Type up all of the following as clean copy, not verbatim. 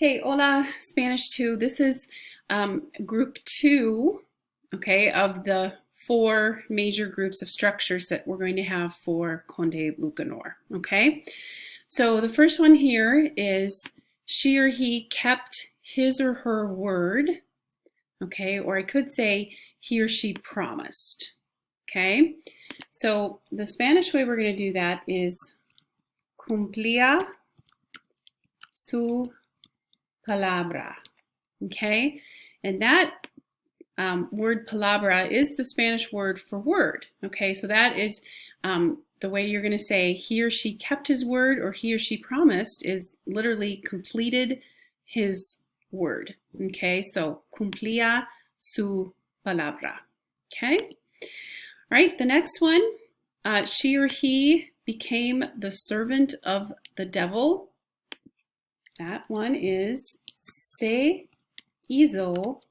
Okay, hola, Spanish 2. This is group 2, okay, of the 4 major groups of structures that we're going to have for Conde Lucanor, okay? So the first one here is she or he kept his or her word, okay? Or I could say he or she promised, okay? So the Spanish way we're going to do that is cumplía su palabra, okay? And that word palabra is the Spanish word for word, okay? So that is the way you're going to say he or she kept his word or he or she promised is literally completed his word, okay? So cumplía su palabra, okay? All right, the next one, she or he became the servant of the devil. That one is se hizo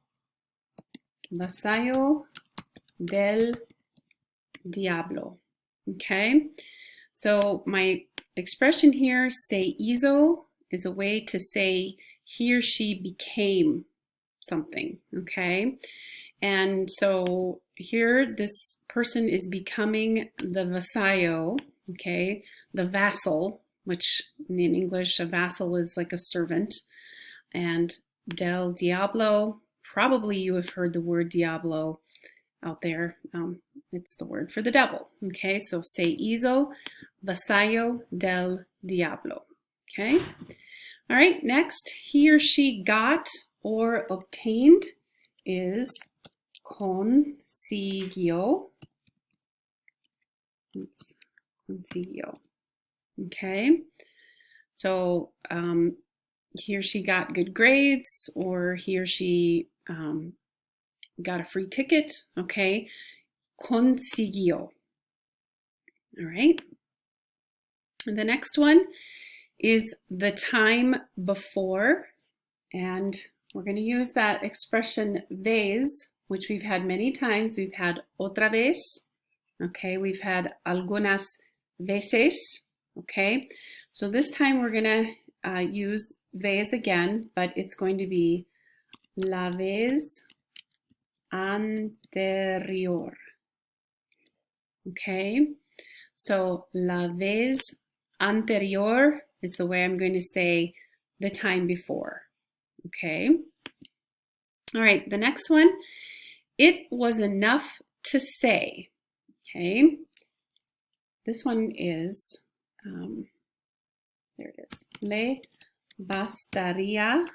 vasallo del diablo. Okay, so my expression here, se hizo, is a way to say he or she became something. Okay, and so here this person is becoming the vasallo, okay, the vassal, which in English a vassal is like a servant, and del diablo, probably you have heard the word diablo out there. It's the word for the devil. Okay, so se hizo vasallo del diablo. Okay, all right, next, he or she got or obtained is consiguió. Consiguió. Okay, so he or she got good grades, or he or she got a free ticket, okay? Consiguió. All right. And the next one is the time before, and we're going to use that expression vez, which we've had many times. We've had otra vez, okay? We've had algunas veces, okay? So this time we're going to use vez again, but it's going to be la vez anterior. Okay, so la vez anterior is the way I'm going to say the time before. Okay, all right, the next one, it was enough to say. Okay, this one is, there it is, le bastaría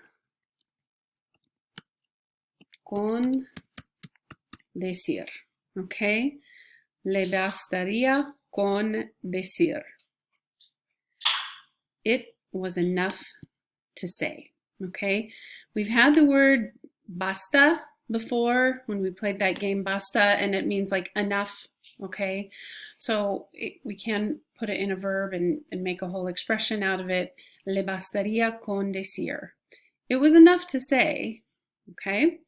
con decir, okay? Le bastaría con decir. It was enough to say, okay? We've had the word basta before when we played that game basta, and it means like enough, okay? So we can put it in a verb and make a whole expression out of it. Le bastaría con decir. It was enough to say, okay?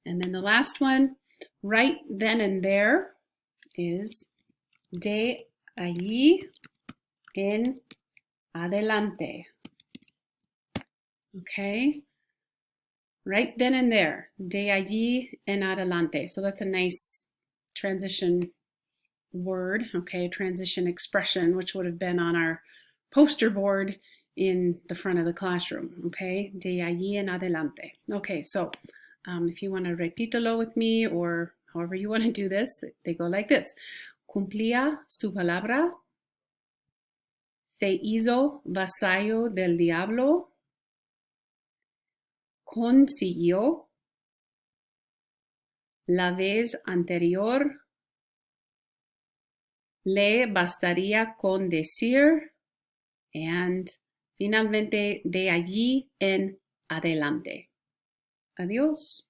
And then the last one, right then and there, is de allí en adelante. Okay, right then and there, de allí en adelante. So that's a nice transition word, okay, transition expression, which would have been on our poster board in the front of the classroom, okay, de allí en adelante. Okay, so if you want to repítelo with me, or however you want to do this, they go like this. Cumplía su palabra, se hizo vasallo del diablo, consiguió la vez anterior, le bastaría con decir, and finalmente de allí en adelante. Adiós.